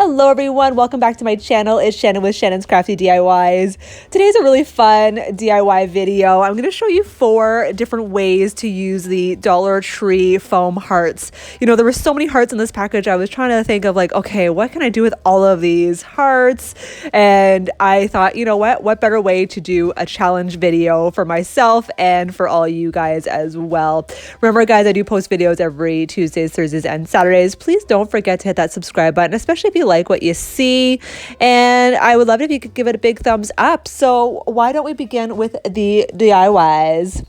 Hello everyone, welcome back to my channel. It's Shannon with Shannon's Crafty DIYs. Today's a really fun DIY video. I'm going to show you 4 different ways to use the Dollar Tree foam hearts. You know, there were so many hearts in this package. I was trying to think of like, okay, what can I do with all of these hearts? And I thought, you know what better way to do a challenge video for myself and for all you guys as well. Remember guys, I do post videos every Tuesdays, Thursdays, and Saturdays. Please don't forget to hit that subscribe button, especially if you like what you see, and I would love it if you could give it a big thumbs up. So why don't we begin with the DIYs?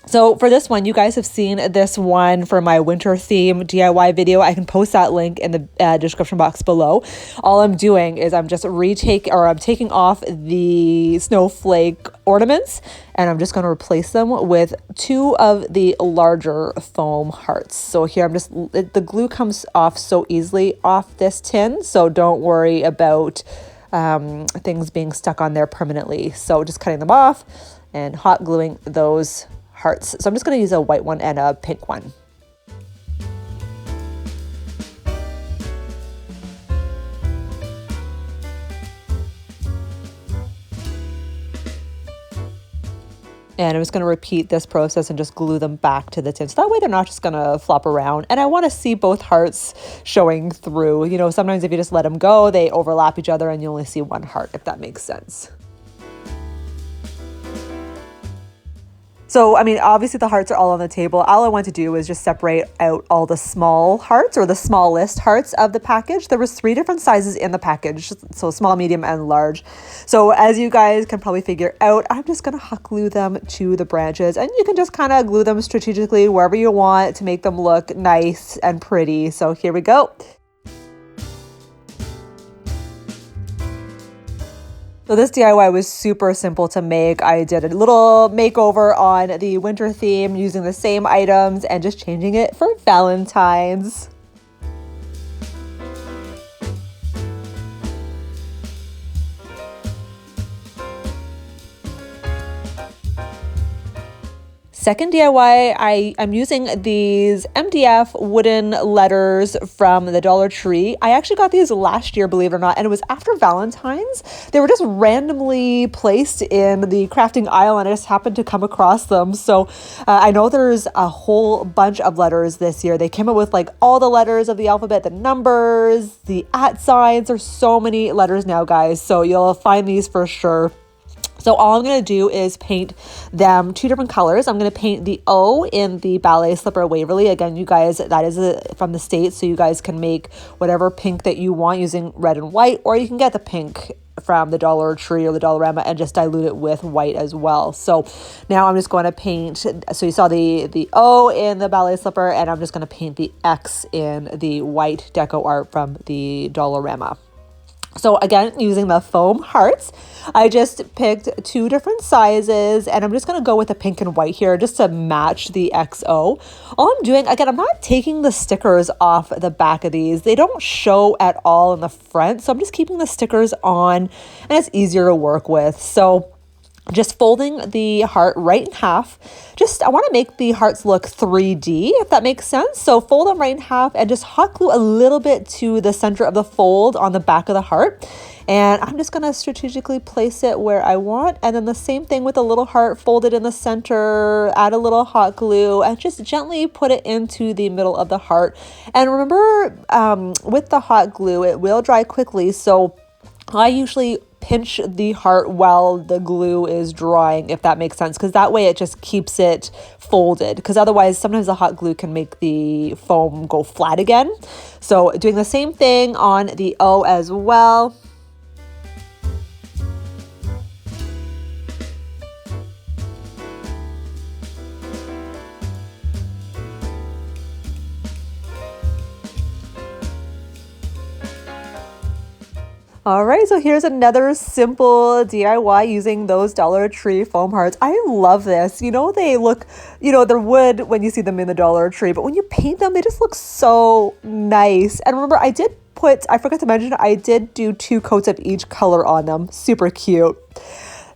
So for this one, you guys have seen this one for my winter theme DIY video. I can post that link in the description box below. All I'm doing is I'm just taking off the snowflake ornaments, and I'm just going to replace them with 2 of the larger foam hearts. So here the glue comes off so easily off this tin, so don't worry about things being stuck on there permanently. So just cutting them off and hot gluing those hearts. So I'm just going to use a white one and a pink one. And I'm just going to repeat this process and just glue them back to the tin. So that way they're not just going to flop around. And I want to see both hearts showing through. You know, sometimes if you just let them go, they overlap each other and you only see one heart, if that makes sense. So, I mean, obviously the hearts are all on the table. All I want to do is just separate out all the small hearts, or the smallest hearts of the package. There was 3 different sizes in the package, so small, medium, and large. So as you guys can probably figure out, I'm just going to hot glue them to the branches, and you can just kind of glue them strategically wherever you want to make them look nice and pretty. So here we go. So this DIY was super simple to make. I did a little makeover on the winter theme using the same items and just changing it for Valentines. Second DIY, I'm using these MDF wooden letters from the Dollar Tree. I actually got these last year, believe it or not, and it was after Valentine's. They were just randomly placed in the crafting aisle and I just happened to come across them. So I know there's a whole bunch of letters this year. They came up with like all the letters of the alphabet, the numbers, the @ signs. There's so many letters now, guys. So you'll find these for sure. So all I'm going to do is paint them 2 different colors. I'm going to paint the O in the Ballet Slipper Waverly. Again, you guys, that is from the States, so you guys can make whatever pink that you want using red and white, or you can get the pink from the Dollar Tree or the Dollarama and just dilute it with white as well. So now I'm just going to paint, so you saw the O in the Ballet Slipper, and I'm just going to paint the X in the white deco art from the Dollarama. So again, using the foam hearts, I just picked 2 different sizes, and I'm just going to go with the pink and white here just to match the XO. All I'm doing, again, I'm not taking the stickers off the back of these. They don't show at all in the front, so I'm just keeping the stickers on, and it's easier to work with. So just folding the heart right in half. I want to make the hearts look 3D, if that makes sense. So fold them right in half and just hot glue a little bit to the center of the fold on the back of the heart. And I'm just going to strategically place it where I want. And then the same thing with a little heart, fold it in the center, add a little hot glue, and just gently put it into the middle of the heart. And remember, with the hot glue, it will dry quickly. So I usually pinch the heart while the glue is drying, if that makes sense, because that way it just keeps it folded, because otherwise sometimes the hot glue can make the foam go flat again. So doing the same thing on the O as well. All right, so here's another simple DIY using those Dollar Tree foam hearts. I love this. You know, they look, you know, they're wood when you see them in the Dollar Tree, but when you paint them, they just look so nice. And remember, I forgot to mention, I did do 2 coats of each color on them. Super cute.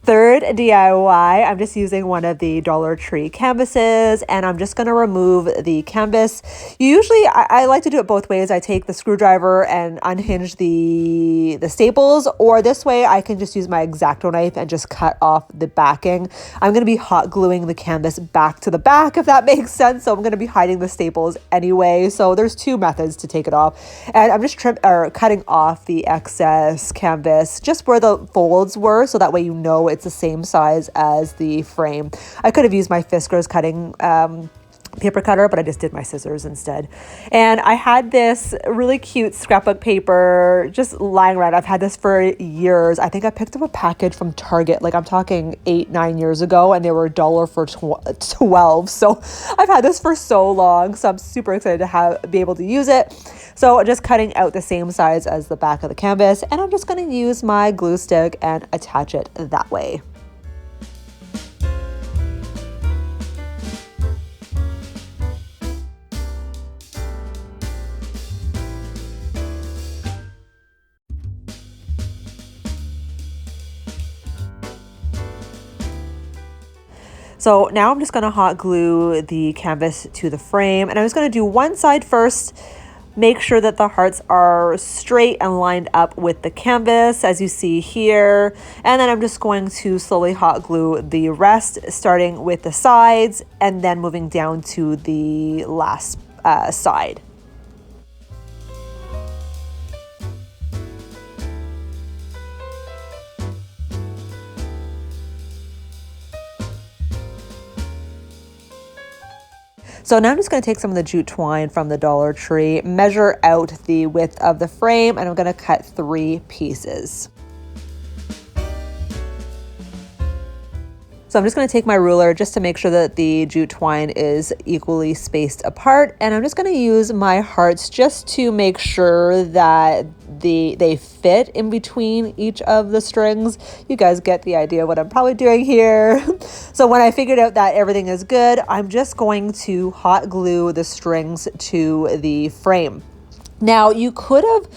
Third DIY, I'm just using one of the Dollar Tree canvases and I'm just going to remove the canvas. Usually I like to do it both ways. I take the screwdriver and unhinge the staples, or this way I can just use my X-Acto knife and just cut off the backing. I'm going to be hot gluing the canvas back to the back, if that makes sense. So I'm going to be hiding the staples anyway. So there's two methods to take it off. And I'm just cutting off the excess canvas just where the folds were, so that way you know it's the same size as the frame. I could have used my Fiskars cutting paper cutter, but I just did my scissors instead. And I had this really cute scrapbook paper just lying around. I've had this for years. I think I picked up a package from Target, like I'm talking 8-9 years ago, and they were $1 for 12. So I've had this for so long. So I'm super excited to be able to use it. So just cutting out the same size as the back of the canvas, and I'm just going to use my glue stick and attach it that way. So now I'm just going to hot glue the canvas to the frame, and I'm just going to do one side first. Make sure that the hearts are straight and lined up with the canvas, as you see here. And then I'm just going to slowly hot glue the rest, starting with the sides and then moving down to the last side. So now I'm just going to take some of the jute twine from the Dollar Tree, measure out the width of the frame, and I'm going to cut 3 pieces. So I'm just going to take my ruler just to make sure that the jute twine is equally spaced apart. And I'm just going to use my hearts just to make sure that they fit in between each of the strings. You guys get the idea what I'm probably doing here. So when I figured out that everything is good, I'm just going to hot glue the strings to the frame. Now you could have,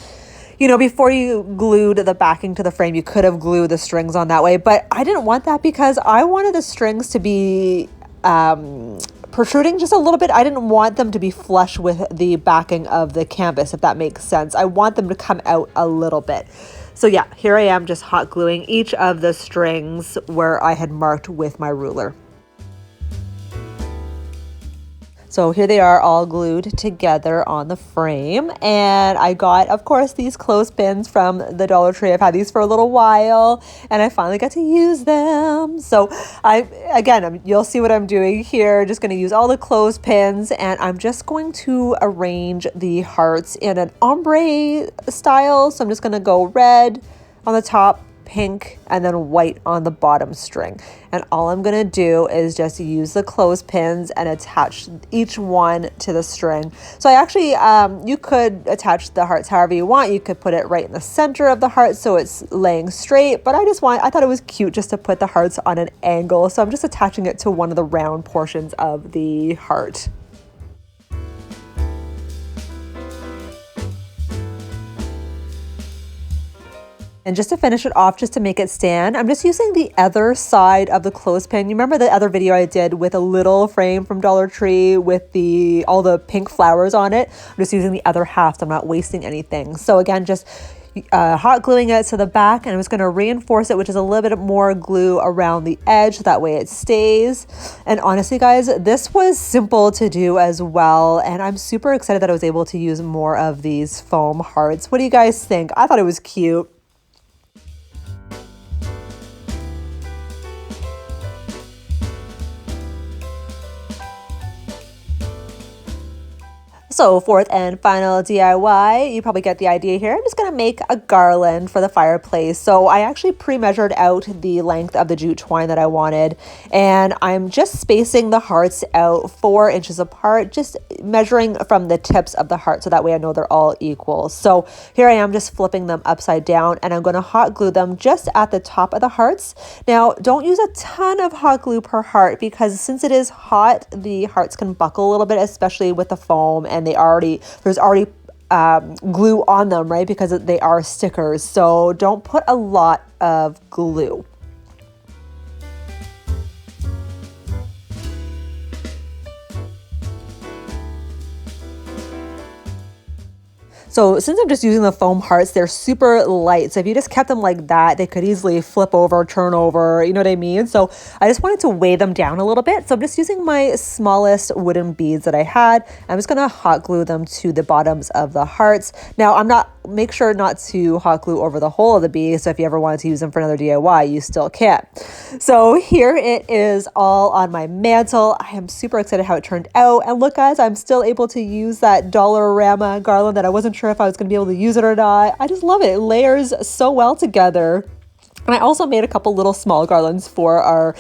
before you glued the backing to the frame, you could have glued the strings on that way, but I didn't want that because I wanted the strings to be protruding just a little bit. I didn't want them to be flush with the backing of the canvas, if that makes sense. I want them to come out a little bit. So yeah, here I am just hot gluing each of the strings where I had marked with my ruler. So here they are all glued together on the frame. And I got, of course, these clothespins from the Dollar Tree. I've had these for a little while and I finally got to use them. So you'll see what I'm doing here. Just going to use all the clothespins, and I'm just going to arrange the hearts in an ombre style. So I'm just going to go red on the top, pink, and then white on the bottom string. And all I'm going to do is just use the clothespins and attach each one to the string. So I actually, you could attach the hearts however you want. You could put it right in the center of the heart so it's laying straight, but I thought it was cute just to put the hearts on an angle. So I'm just attaching it to one of the round portions of the heart. And just to finish it off, just to make it stand, I'm just using the other side of the clothespin. You remember the other video I did with a little frame from Dollar Tree with all the pink flowers on it? I'm just using the other half, so I'm not wasting anything. So again, just hot gluing it to the back, and I'm just going to reinforce it, which is a little bit more glue around the edge, so that way it stays. And honestly, guys, this was simple to do as well, and I'm super excited that I was able to use more of these foam hearts. What do you guys think? I thought it was cute. So fourth and final DIY, you probably get the idea here. I'm just going to make a garland for the fireplace. So I actually pre-measured out the length of the jute twine that I wanted, and I'm just spacing the hearts out 4 inches apart, just measuring from the tips of the heart so that way I know they're all equal. So here I am just flipping them upside down, and I'm going to hot glue them just at the top of the hearts. Now, don't use a ton of hot glue per heart, because since it is hot, the hearts can buckle a little bit, especially with the foam, and there's already glue on them, right? Because they are stickers. So don't put a lot of glue. So since I'm just using the foam hearts, they're super light. So if you just kept them like that, they could easily flip over, turn over, you know what I mean? So I just wanted to weigh them down a little bit. So I'm just using my smallest wooden beads that I had. I'm just gonna hot glue them to the bottoms of the hearts. Now make sure not to hot glue over the whole of the bead. So if you ever wanted to use them for another DIY, you still can. So here it is all on my mantle. I am super excited how it turned out. And look guys, I'm still able to use that Dollarama garland that I wasn't sure if I was going to be able to use it or not. I just love it. It layers so well together. And I also made a couple little small garlands for our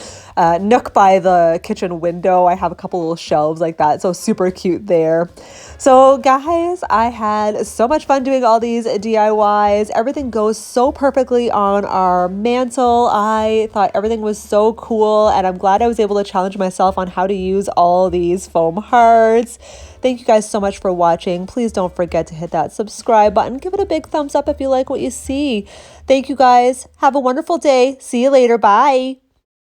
nook by the kitchen window. I have a couple little shelves like that, so super cute there. So guys, I had so much fun doing all these DIYs. Everything goes so perfectly on our mantle. I thought everything was so cool, and I'm glad I was able to challenge myself on how to use all these foam hearts. Thank you guys so much for watching. Please don't forget to hit that subscribe button. Give it a big thumbs up if you like what you see. Thank you guys. Have a wonderful day. See you later. Bye.